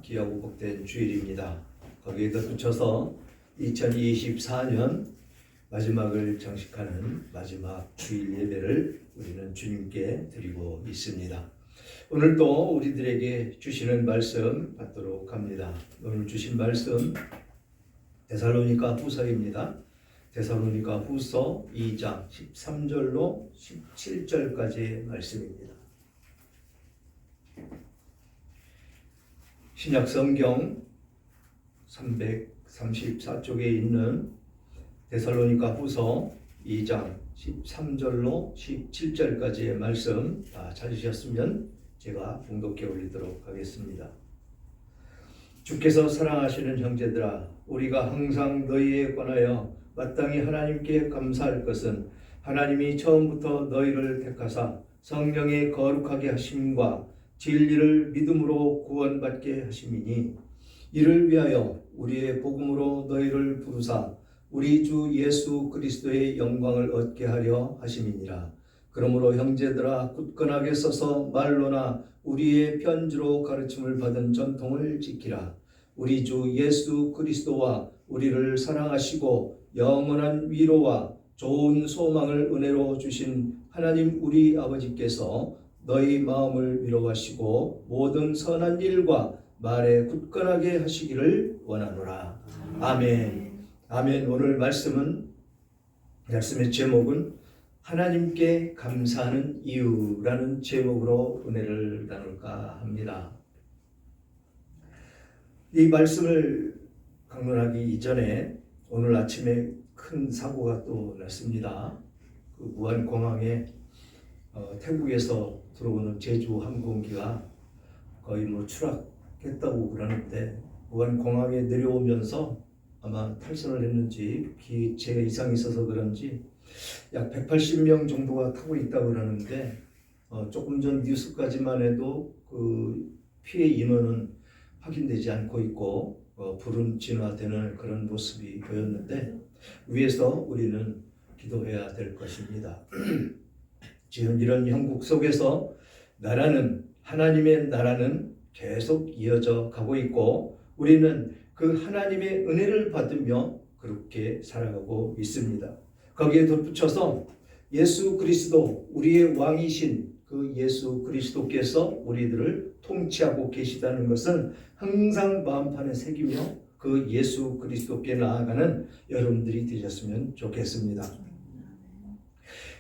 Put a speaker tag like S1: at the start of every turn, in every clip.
S1: 귀하고 복된 주일입니다. 거기에 덧붙여서 2024년 마지막을 장식하는 마지막 주일 예배를 우리는 주님께 드리고 있습니다. 오늘도 우리들에게 주시는 말씀 받도록 합니다. 오늘 주신 말씀 데살로니가 후서입니다. 데살로니가 후서 2장 13절로 17절까지의 말씀입니다. 신약 성경 334쪽에 있는 데살로니가 후서 2장 13절로 17절까지의 말씀 다 찾으셨으면 제가 봉독해 올리도록 하겠습니다. 주께서 사랑하시는 형제들아, 우리가 항상 너희에 관하여 마땅히 하나님께 감사할 것은 하나님이 처음부터 너희를 택하사 성령의 거룩하게 하심과 진리를 믿음으로 구원받게 하심이니, 이를 위하여 우리의 복음으로 너희를 부르사 우리 주 예수 그리스도의 영광을 얻게 하려 하심이니라. 그러므로 형제들아, 굳건하게 서서 말로나 우리의 편지로 가르침을 받은 전통을 지키라. 우리 주 예수 그리스도와 우리를 사랑하시고 영원한 위로와 좋은 소망을 은혜로 주신 하나님 우리 아버지께서 너희 마음을 위로하시고 모든 선한 일과 말에 굳건하게 하시기를 원하노라. 아멘. 아멘. 오늘 말씀의 제목은 하나님께 감사하는 이유라는 제목으로 은혜를 나눌까 합니다. 이 말씀을 강론하기 이전에 오늘 아침에 큰 사고가 또 났습니다. 그 무안공항에 태국에서 들어오는 제주 항공기가 거의 추락했다고 그러는데, 무안공항에 내려오면서 아마 탈선을 했는지 기체 이상이 있어서 그런지 약 180명 정도가 타고 있다고 그러는데, 조금 전 뉴스까지만 해도 그 피해 인원은 확인되지 않고 있고 불은 진화되는 그런 모습이 보였는데, 위에서 우리는 기도해야 될 것입니다. 지금 이런 형국 속에서 하나님의 나라는 계속 이어져 가고 있고, 우리는 그 하나님의 은혜를 받으며 그렇게 살아가고 있습니다. 거기에 덧붙여서 예수 그리스도, 우리의 왕이신 그 예수 그리스도께서 우리들을 통치하고 계시다는 것은 항상 마음판에 새기며 그 예수 그리스도께 나아가는 여러분들이 되셨으면 좋겠습니다.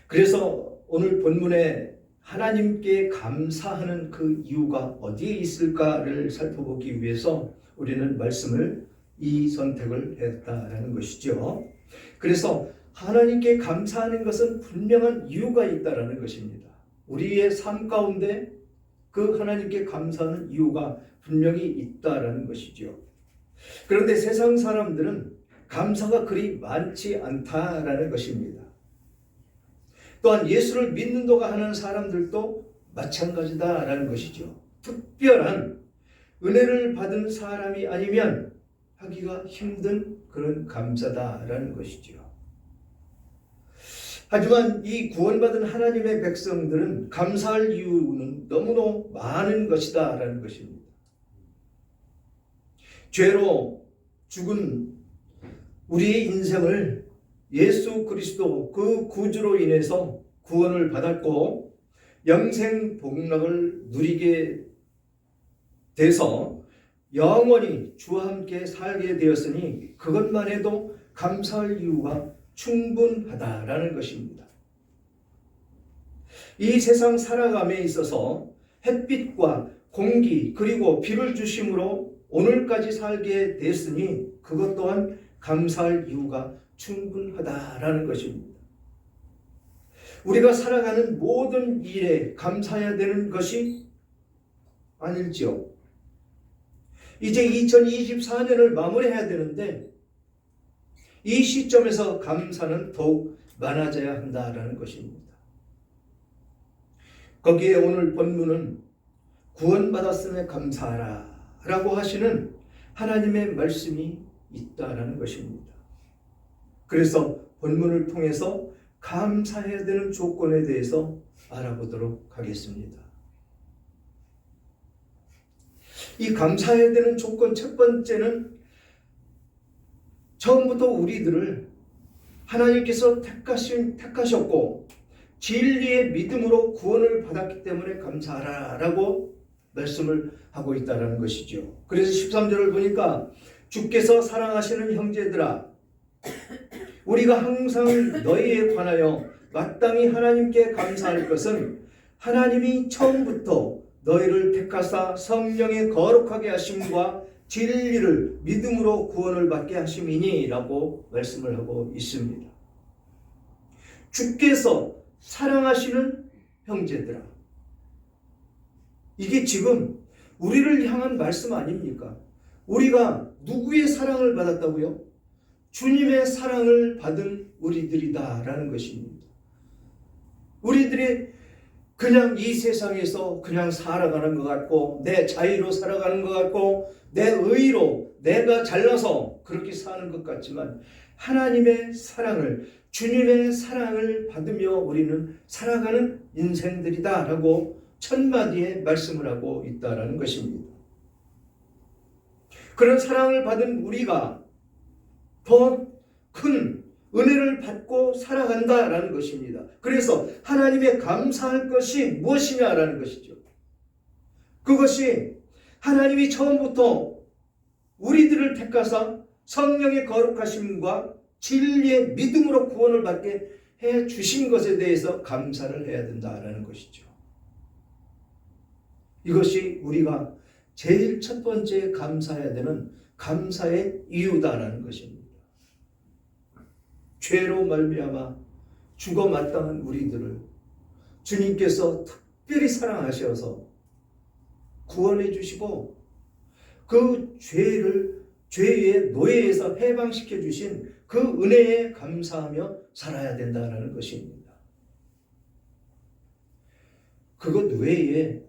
S1: 그래서 오늘 본문에 하나님께 감사하는 그 이유가 어디에 있을까를 살펴보기 위해서 우리는 이 선택을 했다라는 것이죠. 그래서 하나님께 감사하는 것은 분명한 이유가 있다라는 것입니다. 우리의 삶 가운데 그 하나님께 감사하는 이유가 분명히 있다라는 것이죠. 그런데 세상 사람들은 감사가 그리 많지 않다라는 것입니다. 또한 예수를 믿는다고 하는 사람들도 마찬가지다라는 것이죠. 특별한 은혜를 받은 사람이 아니면 하기가 힘든 그런 감사다라는 것이죠. 하지만 이 구원받은 하나님의 백성들은 감사할 이유는 너무나 많은 것이다라는 것입니다. 죄로 죽은 우리의 인생을 예수 그리스도 그 구주로 인해서 구원을 받았고 영생 복락을 누리게 돼서 영원히 주와 함께 살게 되었으니 그것만 해도 감사할 이유가 충분하다라는 것입니다. 이 세상 살아감에 있어서 햇빛과 공기 그리고 비를 주심으로 오늘까지 살게 됐으니 그것 또한 감사할 이유가 충분하다라는 것입니다. 우리가 살아가는 모든 일에 감사해야 되는 것이 아닐지요. 이제 2024년을 마무리해야 되는데 이 시점에서 감사는 더욱 많아져야 한다라는 것입니다. 거기에 오늘 본문은 구원받았음에 감사하라 라고 하시는 하나님의 말씀이 있다라는 것입니다. 그래서 본문을 통해서 감사해야 되는 조건에 대해서 알아보도록 하겠습니다. 이 감사해야 되는 조건 첫 번째는 처음부터 우리들을 하나님께서 택하셨고 진리의 믿음으로 구원을 받았기 때문에 감사하라라고 말씀을 하고 있다는 것이죠. 그래서 13절을 보니까 주께서 사랑하시는 형제들아 우리가 항상 너희에 관하여 마땅히 하나님께 감사할 것은 하나님이 처음부터 너희를 택하사 성령의 거룩하게 하심과 진리를 믿음으로 구원을 받게 하심이니 라고 말씀을 하고 있습니다. 주께서 사랑하시는 형제들아, 이게 지금 우리를 향한 말씀 아닙니까? 우리가 누구의 사랑을 받았다고요? 주님의 사랑을 받은 우리들이다 라는 것입니다. 우리들이 그냥 이 세상에서 그냥 살아가는 것 같고 내 자유로 살아가는 것 같고 내 의로 내가 잘나서 그렇게 사는 것 같지만 하나님의 사랑을 주님의 사랑을 받으며 우리는 살아가는 인생들이다 라고 첫마디에 말씀을 하고 있다는 것입니다. 그런 사랑을 받은 우리가 더 큰 은혜를 받고 살아간다라는 것입니다. 그래서 하나님의 감사할 것이 무엇이냐라는 것이죠. 그것이 하나님이 처음부터 우리들을 택하사 성령의 거룩하심과 진리의 믿음으로 구원을 받게 해 주신 것에 대해서 감사를 해야 된다라는 것이죠. 이것이 우리가 제일 첫 번째 감사해야 되는 감사의 이유다라는 것입니다. 죄로 말미암아 죽어 마땅한 우리들을 주님께서 특별히 사랑하셔서 구원해 주시고 그 죄의 노예에서 해방시켜 주신 그 은혜에 감사하며 살아야 된다는 것입니다. 그것 외에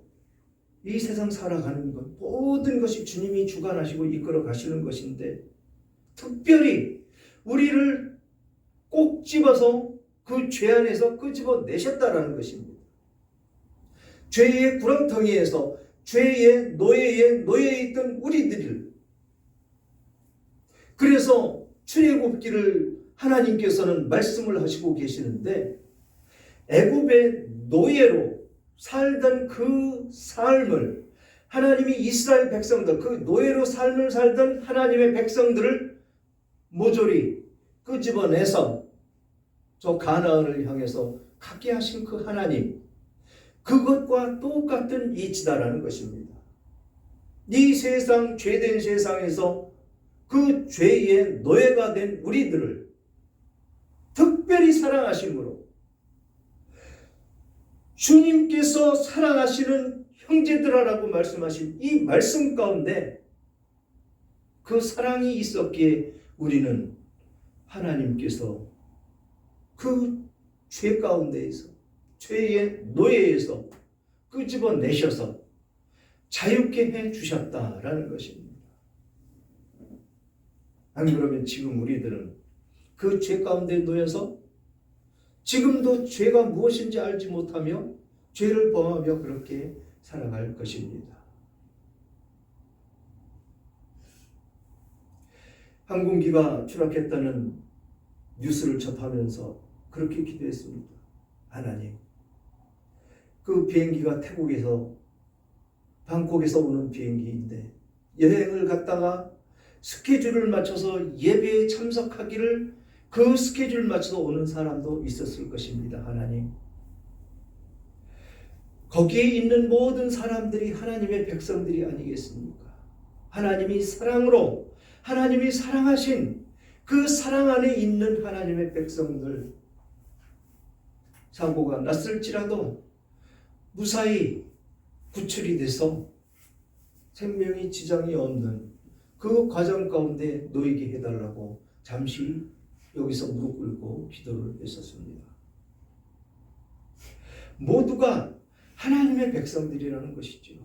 S1: 이 세상 살아가는 것 모든 것이 주님이 주관하시고 이끌어 가시는 것인데 특별히 우리를 꼭 집어서 그 죄 안에서 끄집어 내셨다라는 것입니다. 죄의 구렁텅이에서 죄의 노예에 놓여 있던 우리들을 그래서 출애굽기를 하나님께서는 말씀을 하시고 계시는데 애굽의 노예로 살던 그 삶을 하나님이 이스라엘 백성들 그 노예로 삶을 살던 하나님의 백성들을 모조리 끄집어내서 저 가나안을 향해서 가게 하신 그 하나님 그것과 똑같은 이치다라는 것입니다. 이 세상 죄된 세상에서 그 죄의 노예가 된 우리들을 특별히 사랑하심으로 주님께서 사랑하시는 형제들아라고 말씀하신 이 말씀 가운데 그 사랑이 있었기에 우리는 하나님께서 그 죄 가운데에서 죄의 노예에서 끄집어내셔서 자유케 해 주셨다라는 것입니다. 안 그러면 지금 우리들은 그 죄 가운데 놓여서 지금도 죄가 무엇인지 알지 못하며 죄를 범하며 그렇게 살아갈 것입니다. 항공기가 추락했다는 뉴스를 접하면서 그렇게 기도했습니다. 하나님, 그 비행기가 태국에서 방콕에서 오는 비행기인데 여행을 갔다가 스케줄을 맞춰서 예배에 참석하기를 그 스케줄 맞춰서 오는 사람도 있었을 것입니다. 하나님, 거기에 있는 모든 사람들이 하나님의 백성들이 아니겠습니까? 하나님이 사랑으로 하나님이 사랑하신 그 사랑 안에 있는 하나님의 백성들 사고가 났을지라도 무사히 구출이 돼서 생명이 지장이 없는 그 과정 가운데 놓이게 해달라고 잠시 여기서 무릎 꿇고 기도를 했었습니다. 모두가 하나님의 백성들이라는 것이죠.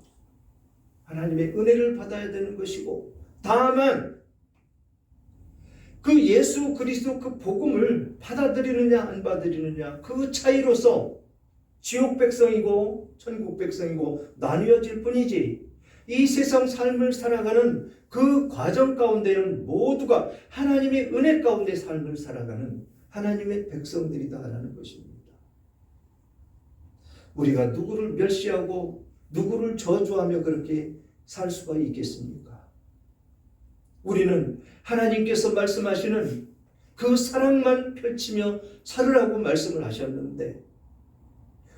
S1: 하나님의 은혜를 받아야 되는 것이고 다만 그 예수 그리스도 그 복음을 받아들이느냐 안 받아들이느냐 그 차이로서 지옥 백성이고 천국 백성이고 나뉘어질 뿐이지 이 세상 삶을 살아가는 그 과정 가운데는 모두가 하나님의 은혜 가운데 삶을 살아가는 하나님의 백성들이다라는 것입니다. 우리가 누구를 멸시하고 누구를 저주하며 그렇게 살 수가 있겠습니까? 우리는 하나님께서 말씀하시는 그 사랑만 펼치며 살으라고 말씀을 하셨는데,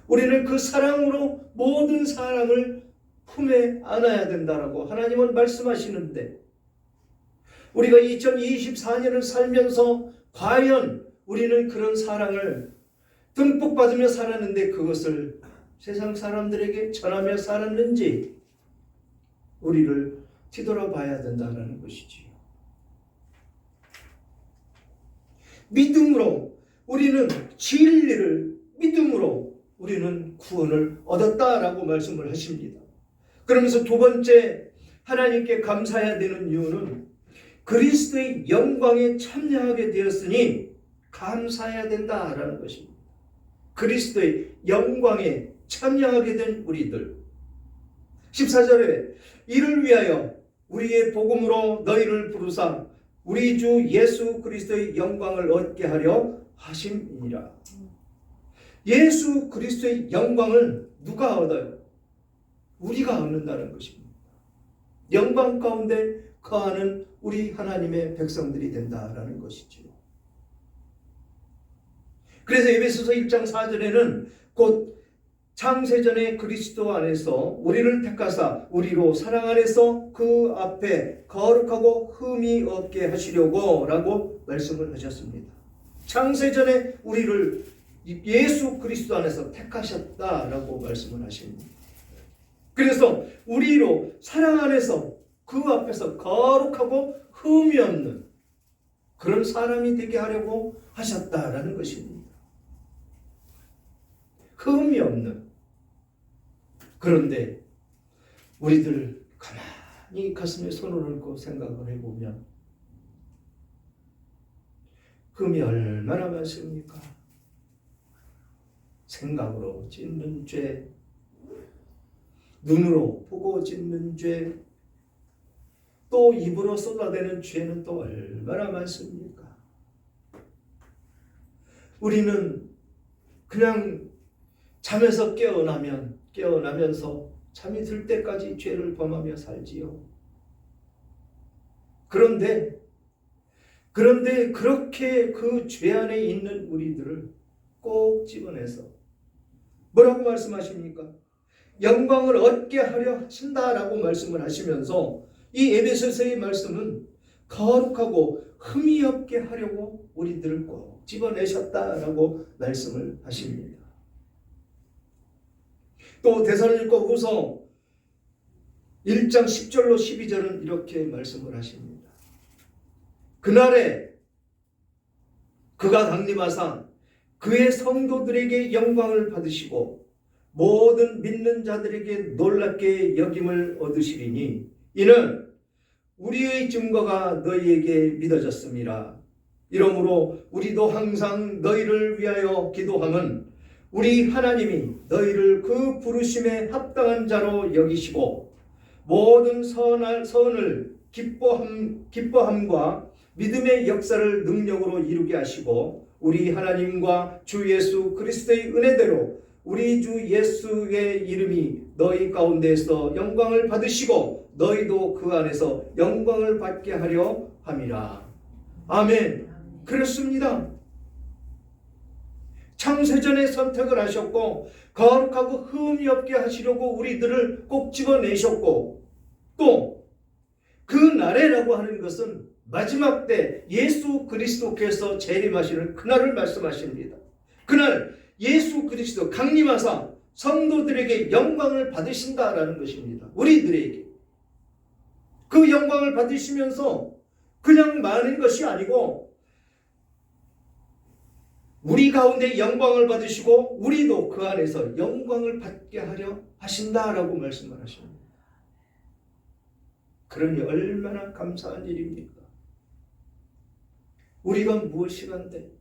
S1: 우리는 그 사랑으로 모든 사랑을 품에 안아야 된다라고 하나님은 말씀하시는데, 우리가 2024년을 살면서 과연 우리는 그런 사랑을 듬뿍 받으며 살았는데 그것을 세상 사람들에게 전하며 살았는지 우리를 뒤돌아봐야 된다는 것이지요. 믿음으로 우리는 진리를, 믿음으로 우리는 구원을 얻었다라고 말씀을 하십니다. 그러면서 두 번째 하나님께 감사해야 되는 이유는 그리스도의 영광에 참여하게 되었으니 감사해야 된다라는 것입니다. 그리스도의 영광에 참여하게 된 우리들. 14절에 이를 위하여 우리의 복음으로 너희를 부르사 우리 주 예수 그리스도의 영광을 얻게 하려 하심이니라. 예수 그리스도의 영광을 누가 얻어요? 우리가 얻는다는 것입니다. 영광 가운데 거하는 우리 하나님의 백성들이 된다라는 것이지요. 그래서 에베소서 1장 4절에는 곧 창세전에 그리스도 안에서 우리를 택하사 우리로 사랑 안에서 그 앞에 거룩하고 흠이 없게 하시려고 라고 말씀을 하셨습니다. 창세전에 우리를 예수 그리스도 안에서 택하셨다라고 말씀을 하십니다. 그래서 우리로 사랑 안에서 그 앞에서 거룩하고 흠이 없는 그런 사람이 되게 하려고 하셨다라는 것입니다. 흠이 없는. 그런데 우리들 가만히 가슴에 손을 얹고 생각을 해보면 흠이 얼마나 많습니까? 생각으로 짓는 죄, 눈으로 보고 짓는 죄, 또 입으로 쏟아내는 죄는 또 얼마나 많습니까? 우리는 그냥 잠에서 깨어나면서 잠이 들 때까지 죄를 범하며 살지요. 그런데 그렇게 그 죄 안에 있는 우리들을 꼭 집어내서 뭐라고 말씀하십니까? 영광을 얻게 하려 하신다라고 말씀을 하시면서 이 에베소서의 말씀은 거룩하고 흠이 없게 하려고 우리들을 꼭 집어내셨다라고 말씀을 하십니다. 또 데살로니가후서 1장 10절로 12절은 이렇게 말씀을 하십니다. 그날에 그가 강림하사 그의 성도들에게 영광을 받으시고 모든 믿는 자들에게 놀랍게 여김을 얻으시리니 이는 우리의 증거가 너희에게 믿어졌음이라. 이러므로 우리도 항상 너희를 위하여 기도함은 우리 하나님이 너희를 그 부르심에 합당한 자로 여기시고 모든 선을 기뻐함과 믿음의 역사를 능력으로 이루게 하시고 우리 하나님과 주 예수 그리스도의 은혜대로 우리 주 예수의 이름이 너희 가운데에서 영광을 받으시고 너희도 그 안에서 영광을 받게 하려 함이라. 아멘. 그렇습니다. 창세전에 선택을 하셨고 거룩하고 흠이 없게 하시려고 우리들을 꼭 집어내셨고 또 그 날에라고 하는 것은 마지막 때 예수 그리스도께서 재림하시는 그날을 말씀하십니다. 그날 예수 그리스도 강림하사 성도들에게 영광을 받으신다라는 것입니다. 우리들에게 그 영광을 받으시면서 그냥 많은 것이 아니고 우리 가운데 영광을 받으시고 우리도 그 안에서 영광을 받게 하려 하신다라고 말씀을 하십니다. 그러니 얼마나 감사한 일입니까? 우리가 무엇이간데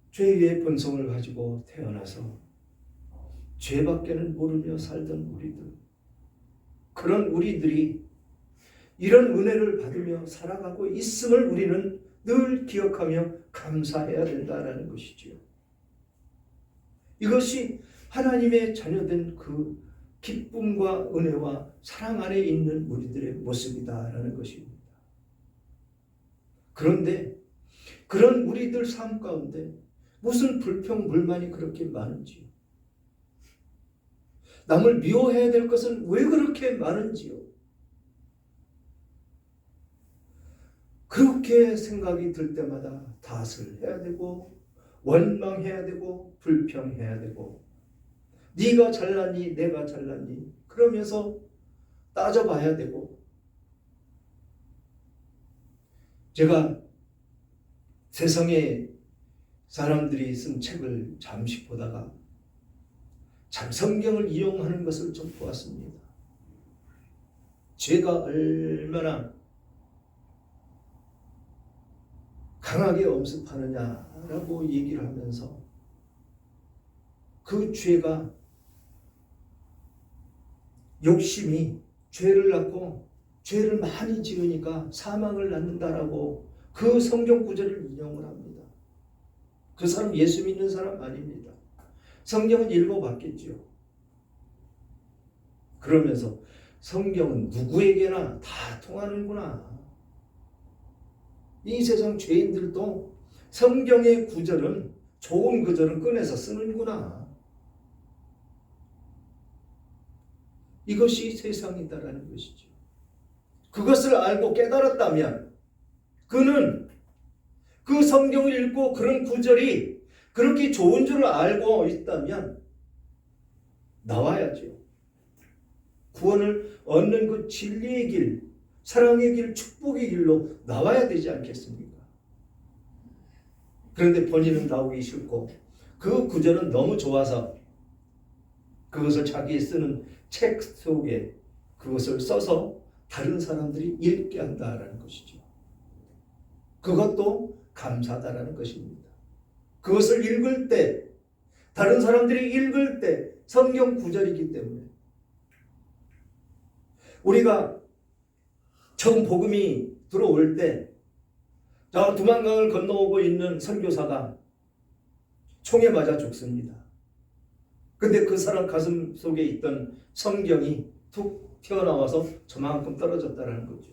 S1: 죄의 본성을 가지고 태어나서 죄밖에는 모르며 살던 우리들, 그런 우리들이 이런 은혜를 받으며 살아가고 있음을 우리는 늘 기억하며 감사해야 된다는 것이지요. 이것이 하나님의 자녀된 그 기쁨과 은혜와 사랑 안에 있는 우리들의 모습이다라는 것입니다. 그런데 그런 우리들 삶 가운데 무슨 불평, 불만이 그렇게 많은지요? 남을 미워해야 될 것은 왜 그렇게 많은지요? 그렇게 생각이 들 때마다 탓을 해야 되고 원망해야 되고 불평해야 되고 네가 잘났니 내가 잘났니 그러면서 따져봐야 되고, 제가 세상에 사람들이 쓴 책을 잠시 보다가 참 성경을 이용하는 것을 좀 보았습니다. 죄가 얼마나 강하게 엄습하느냐라고 얘기를 하면서 그 죄가 욕심이 죄를 낳고 죄를 많이 지으니까 사망을 낳는다라고 그 성경 구절을 인용을 합니다. 그 사람 예수 믿는 사람 아닙니다. 성경은 읽어봤겠죠. 그러면서 성경은 누구에게나 다 통하는구나. 이 세상 죄인들도 성경의 구절은, 좋은 구절은 꺼내서 쓰는구나. 이것이 세상이다라는 것이죠. 그것을 알고 깨달았다면 그는 그 성경을 읽고 그런 구절이 그렇게 좋은 줄을 알고 있다면 나와야죠. 구원을 얻는 그 진리의 길, 사랑의 길, 축복의 길로 나와야 되지 않겠습니까? 그런데 본인은 나오기 싫고 그 구절은 너무 좋아서 그것을 자기 쓰는 책 속에 그것을 써서 다른 사람들이 읽게 한다라는 것이죠. 그것도 감사다라는 것입니다. 그것을 읽을 때, 다른 사람들이 읽을 때 성경 구절이기 때문에 우리가 처음 복음이 들어올 때 저 두만강을 건너오고 있는 선교사가 총에 맞아 죽습니다. 근데 그 사람 가슴 속에 있던 성경이 툭 튀어나와서 저만큼 떨어졌다는 거죠.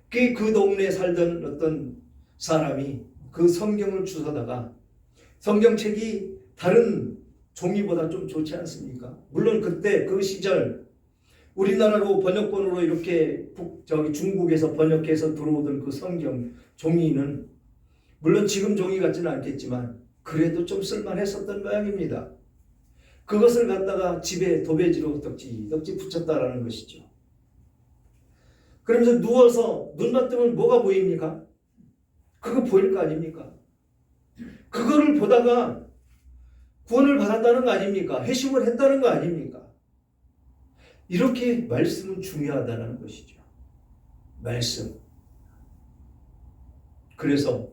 S1: 그 동네에 살던 어떤 사람이 그 성경을 주워다가, 성경책이 다른 종이보다 좀 좋지 않습니까? 물론 그때 그 시절 우리나라로 번역본으로 이렇게 중국에서 번역해서 들어오던 그 성경 종이는 물론 지금 종이 같지는 않겠지만 그래도 좀 쓸만했었던 모양입니다. 그것을 갖다가 집에 도배지로 덕지 붙였다라는 것이죠. 그러면서 누워서 눈만 뜨면 뭐가 보입니까? 그거 보일 거 아닙니까? 그거를 보다가 구원을 받았다는 거 아닙니까? 회심을 했다는 거 아닙니까? 이렇게 말씀은 중요하다는 것이죠. 말씀. 그래서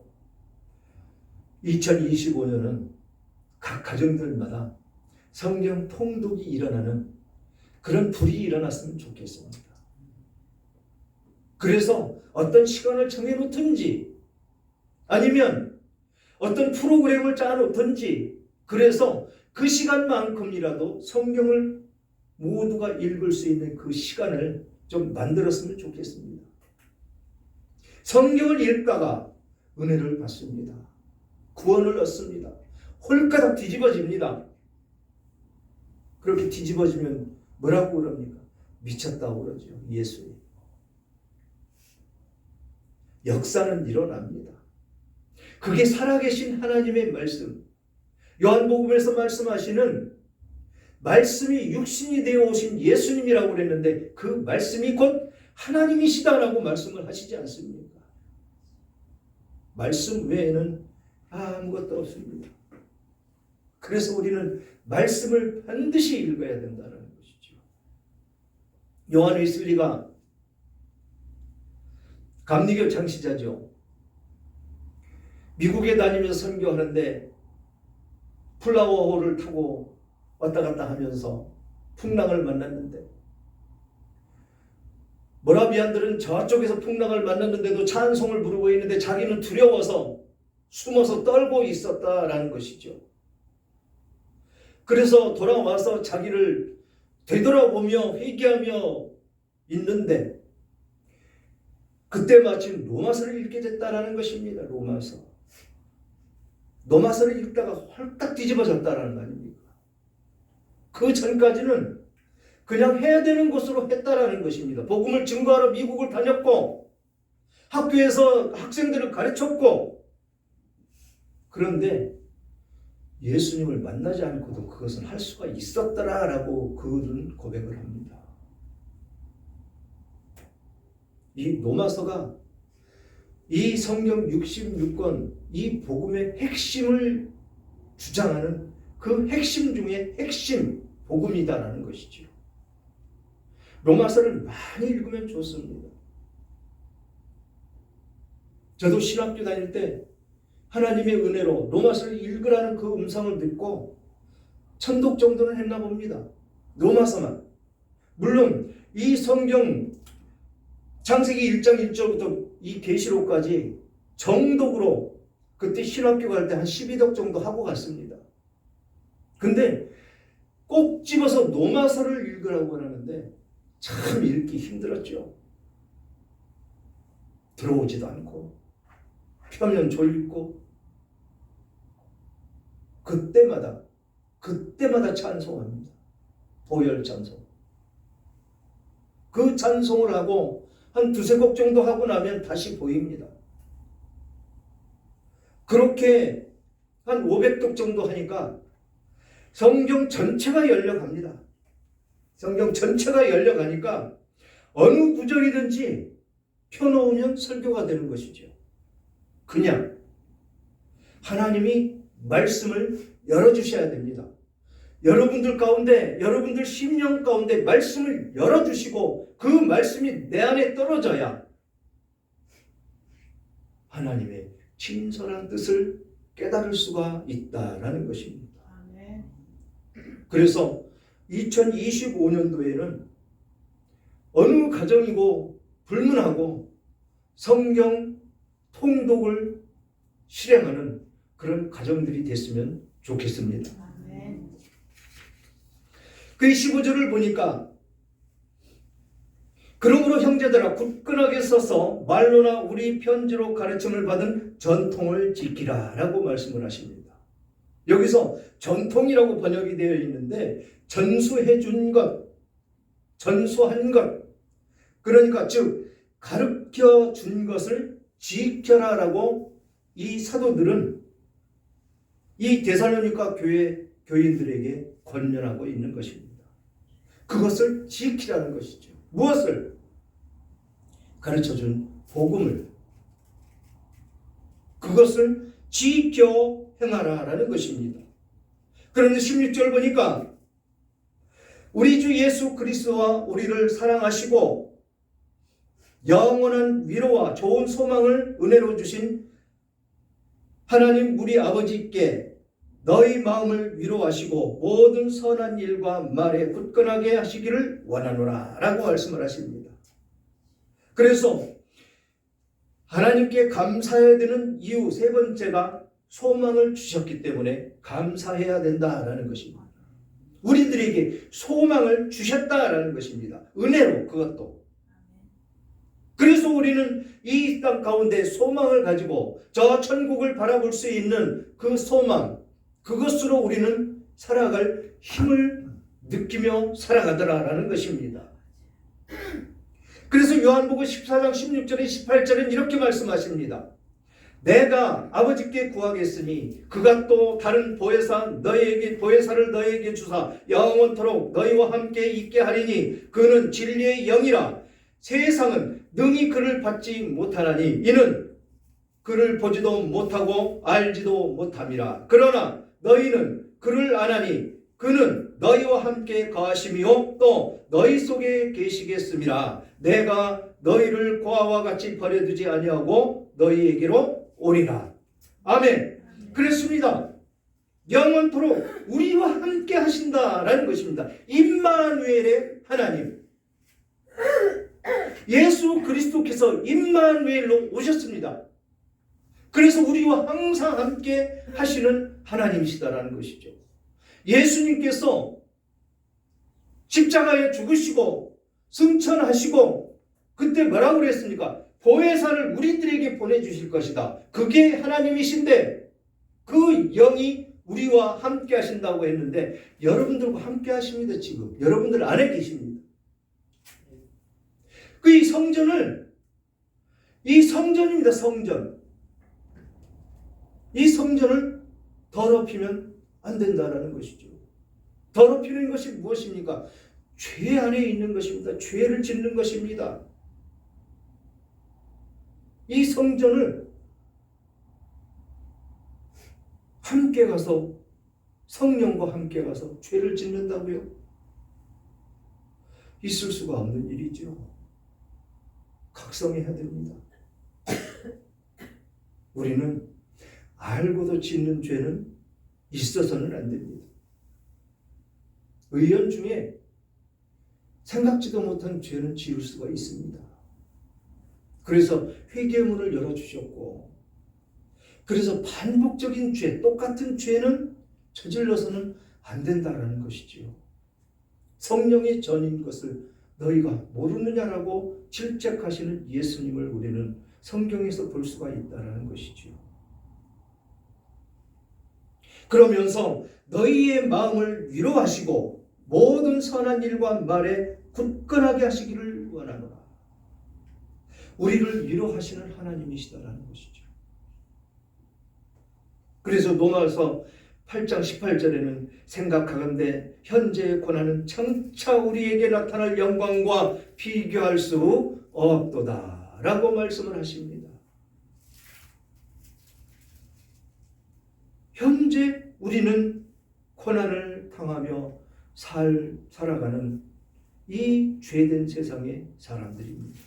S1: 2025년은 각 가정들마다 성경 통독이 일어나는 그런 불이 일어났으면 좋겠습니다. 그래서 어떤 시간을 정해놓든지 아니면 어떤 프로그램을 짜놓든지, 그래서 그 시간만큼이라도 성경을 모두가 읽을 수 있는 그 시간을 좀 만들었으면 좋겠습니다. 성경을 읽다가 은혜를 받습니다. 구원을 얻습니다. 홀가닥 뒤집어집니다. 그렇게 뒤집어지면 뭐라고 그럽니까? 미쳤다고 그러죠. 예수님. 역사는 일어납니다. 그게 살아계신 하나님의 말씀. 요한복음에서 말씀하시는 말씀이 육신이 되어 오신 예수님이라고 그랬는데 그 말씀이 곧 하나님이시다라고 말씀을 하시지 않습니까? 말씀 외에는 아무것도 없습니다. 그래서 우리는 말씀을 반드시 읽어야 된다는 것이죠. 요한 웨슬리가 감리교 창시자죠. 미국에 다니면서 선교하는데 플라워호를 타고 왔다 갔다 하면서 풍랑을 만났는데, 모라비안들은 저쪽에서 풍랑을 만났는데도 찬송을 부르고 있는데 자기는 두려워서 숨어서 떨고 있었다라는 것이죠. 그래서 돌아와서 자기를 되돌아보며 회개하며 있는데, 그때 마침 로마서를 읽게 됐다라는 것입니다. 로마서를 읽다가 홀딱 뒤집어졌다라는 거 아닙니까? 그 전까지는 그냥 해야 되는 것으로 했다라는 것입니다. 복음을 증거하러 미국을 다녔고 학교에서 학생들을 가르쳤고, 그런데 예수님을 만나지 않고도 그것을 할 수가 있었더라라고 그는 고백을 합니다. 이 로마서가 이 성경 66권, 이 복음의 핵심을 주장하는 그 핵심 중에 핵심 복음이다라는 것이죠. 로마서를 많이 읽으면 좋습니다. 저도 신학교 다닐 때 하나님의 은혜로 로마서를 읽으라는 그 음성을 듣고 천독 정도는 했나 봅니다. 로마서만. 물론 이 성경 창세기 1장 1절부터 이 계시록까지 정독으로 그때 신학교 갈 때 한 12독 정도 하고 갔습니다. 근데 꼭 집어서 로마서를 읽으라고 하는데 참 읽기 힘들었죠. 들어오지도 않고 펴면 졸리고, 그때마다 찬송합니다. 보혈 찬송. 그 찬송을 하고 한 두세 곡 정도 하고 나면 다시 보입니다. 그렇게 한 500독 정도 하니까 성경 전체가 열려갑니다. 성경 전체가 열려가니까 어느 구절이든지 펴놓으면 설교가 되는 것이죠. 그냥 하나님이 말씀을 열어주셔야 됩니다. 여러분들 가운데, 여러분들 심령 가운데 말씀을 열어주시고 그 말씀이 내 안에 떨어져야 하나님의 진솔한 뜻을 깨달을 수가 있다라는 것입니다. 그래서 2025년도에는 어느 가정이고 불문하고 성경 통독을 실행하는 그런 가정들이 됐으면 좋겠습니다. 그 15절을 보니까, 그러므로 형제들아 굳건하게 서서 말로나 우리 편지로 가르침을 받은 전통을 지키라 라고 말씀을 하십니다. 여기서 전통이라고 번역이 되어 있는데 전수해 준 것, 전수한 것, 그러니까 즉 가르쳐 준 것을 지켜라 라고 이 사도들은 이 데살로니가 교회 교인들에게 권면하고 있는 것입니다. 그것을 지키라는 것이죠. 무엇을? 가르쳐준 복음을, 그것을 지켜 행하라라는 것입니다. 그런데 16절 보니까 우리 주 예수 그리스도와 우리를 사랑하시고 영원한 위로와 좋은 소망을 은혜로 주신 하나님 우리 아버지께 너희 마음을 위로하시고 모든 선한 일과 말에 굳건하게 하시기를 원하노라 라고 말씀을 하십니다. 그래서 하나님께 감사해야 되는 이유 세 번째가 소망을 주셨기 때문에 감사해야 된다라는 것입니다. 우리들에게 소망을 주셨다라는 것입니다. 은혜로, 그것도. 그래서 우리는 이 땅 가운데 소망을 가지고 저 천국을 바라볼 수 있는 그 소망, 그것으로 우리는 살아갈 힘을 느끼며 살아가더라라는 것입니다. 그래서 요한복음 14장 16절에 18절은 이렇게 말씀하십니다. 내가 아버지께 구하겠으니 그가 또 다른 보혜사를 너희에게 주사 영원토록 너희와 함께 있게 하리니 그는 진리의 영이라. 세상은 능히 그를 받지 못하나니 이는 그를 보지도 못하고 알지도 못함이라. 그러나 너희는 그를 아나니 그는 너희와 함께 거하심이요 또 너희 속에 계시겠음이라. 내가 너희를 고아와 같이 버려두지 아니하고 너희에게로 오리라. 아멘. 그랬습니다. 영원토록 우리와 함께 하신다라는 것입니다. 임마누엘의 하나님, 예수 그리스도께서 임마누엘로 오셨습니다. 그래서 우리와 항상 함께 하시는 하나님이시다라는 것이죠. 예수님께서 십자가에 죽으시고 승천하시고 그때 뭐라고 그랬습니까? 보혜사를 우리들에게 보내주실 것이다. 그게 하나님이신데 그 영이 우리와 함께 하신다고 했는데 여러분들과 함께 하십니다. 지금 여러분들 안에 계십니다. 그 이 성전입니다. 성전. 이 성전을 더럽히면 안 된다라는 것이죠. 더럽히는 것이 무엇입니까? 죄 안에 있는 것입니다. 죄를 짓는 것입니다. 이 성전을 함께 가서 성령과 함께 가서 죄를 짓는다고요? 있을 수가 없는 일이죠. 각성해야 됩니다. 우리는 알고도 짓는 죄는 있어서는 안 됩니다. 의연 중에 생각지도 못한 죄는 지을 수가 있습니다. 그래서 회개문을 열어주셨고, 그래서 반복적인 죄, 똑같은 죄는 저질러서는 안 된다라는 것이지요. 성령의 전인 것을 너희가 모르느냐라고 질책하시는 예수님을 우리는 성경에서 볼 수가 있다라는 것이지요. 그러면서 너희의 마음을 위로하시고 모든 선한 일과 말에 굳건하게 하시기를 원하노라. 우리를 위로하시는 하나님이시다라는 것이죠. 그래서 로마서 8장 18절에는 생각하건대 현재의 고난은 장차 우리에게 나타날 영광과 비교할 수 없도다 라고 말씀을 하십니다. 현재 우리는 고난을 당하며 살아가는 이 죄된 세상의 사람들입니다.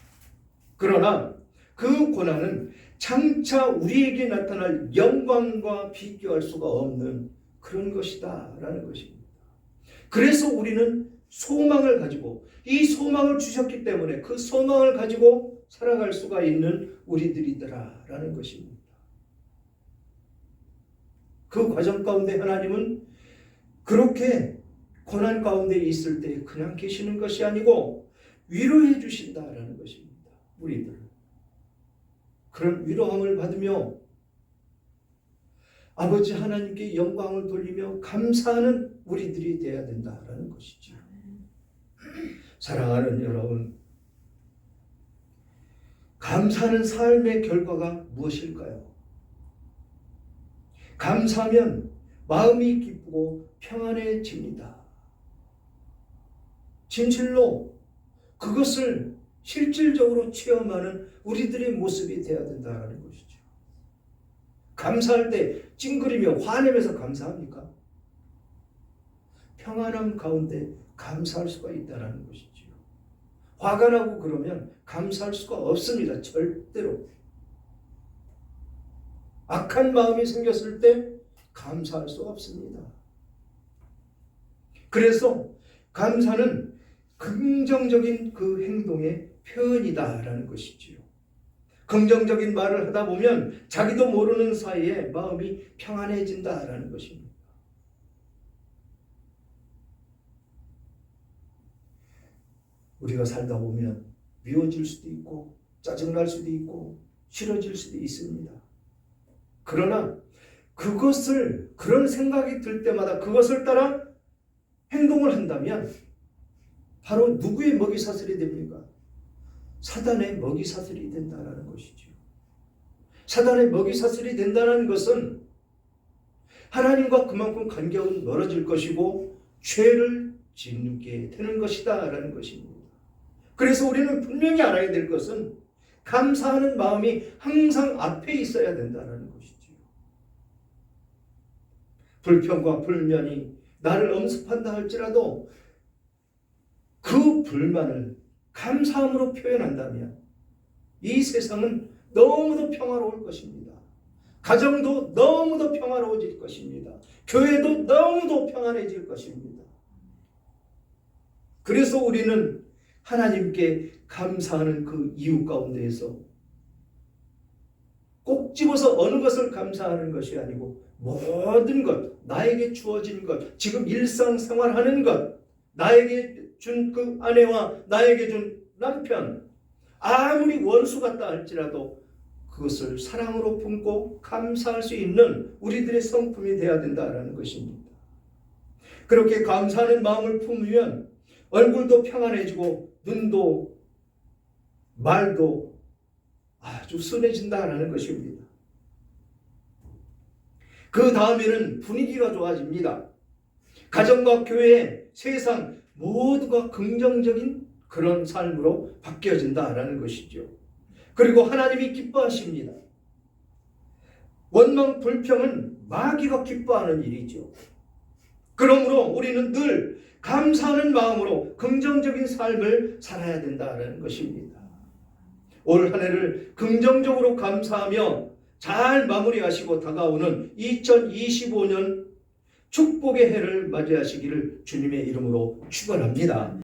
S1: 그러나 그 고난은 장차 우리에게 나타날 영광과 비교할 수가 없는 그런 것이다 라는 것입니다. 그래서 우리는 소망을 가지고 이 소망을 주셨기 때문에 그 소망을 가지고 살아갈 수가 있는 우리들이더라 라는 것입니다. 그 과정 가운데 하나님은 그렇게 고난 가운데 있을 때 그냥 계시는 것이 아니고 위로해 주신다라는 것입니다. 우리들 그런 위로함을 받으며 아버지 하나님께 영광을 돌리며 감사하는 우리들이 되어야 된다라는 것이죠. 사랑하는 여러분, 감사하는 삶의 결과가 무엇일까요? 감사하면 마음이 기쁘고 평안해집니다. 진실로 그것을 실질적으로 체험하는 우리들의 모습이 되어야 된다는 것이죠. 감사할 때 찡그리며 화내면서 감사합니까? 평안함 가운데 감사할 수가 있다는 것이죠. 화가 나고 그러면 감사할 수가 없습니다. 절대로. 악한 마음이 생겼을 때 감사할 수 없습니다. 그래서 감사는 긍정적인 그 행동의 표현이다라는 것이지요. 긍정적인 말을 하다 보면 자기도 모르는 사이에 마음이 평안해진다라는 것입니다. 우리가 살다 보면 미워질 수도 있고 짜증날 수도 있고 싫어질 수도 있습니다. 그러나 그런 생각이 들 때마다 그것을 따라 행동을 한다면 바로 누구의 먹이사슬이 됩니까? 사단의 먹이사슬이 된다는 것이죠. 사단의 먹이사슬이 된다는 것은 하나님과 그만큼 간격은 멀어질 것이고 죄를 짓게 되는 것이다 라는 것입니다. 그래서 우리는 분명히 알아야 될 것은 감사하는 마음이 항상 앞에 있어야 된다는 것이죠. 불평과 불만이 나를 엄습한다 할지라도 그 불만을 감사함으로 표현한다면 이 세상은 너무도 평화로울 것입니다. 가정도 너무도 평화로워질 것입니다. 교회도 너무도 평안해질 것입니다. 그래서 우리는 하나님께 감사하는 그 이유 가운데에서 꼭 집어서 어느 것을 감사하는 것이 아니고 모든 것, 나에게 주어진 것, 지금 일상생활하는 것, 나에게 준 그 아내와 나에게 준 남편, 아무리 원수 같다 할지라도 그것을 사랑으로 품고 감사할 수 있는 우리들의 성품이 되어야 된다는 것입니다. 그렇게 감사하는 마음을 품으면 얼굴도 평안해지고 눈도 말도 아주 순해진다는 것입니다. 그 다음에는 분위기가 좋아집니다. 가정과 교회, 세상 모두가 긍정적인 그런 삶으로 바뀌어진다라는 것이죠. 그리고 하나님이 기뻐하십니다. 원망, 불평은 마귀가 기뻐하는 일이죠. 그러므로 우리는 늘 감사하는 마음으로 긍정적인 삶을 살아야 된다는 것입니다. 올 한 해를 긍정적으로 감사하며 잘 마무리하시고 다가오는 2025년 축복의 해를 맞이하시기를 주님의 이름으로 축원합니다.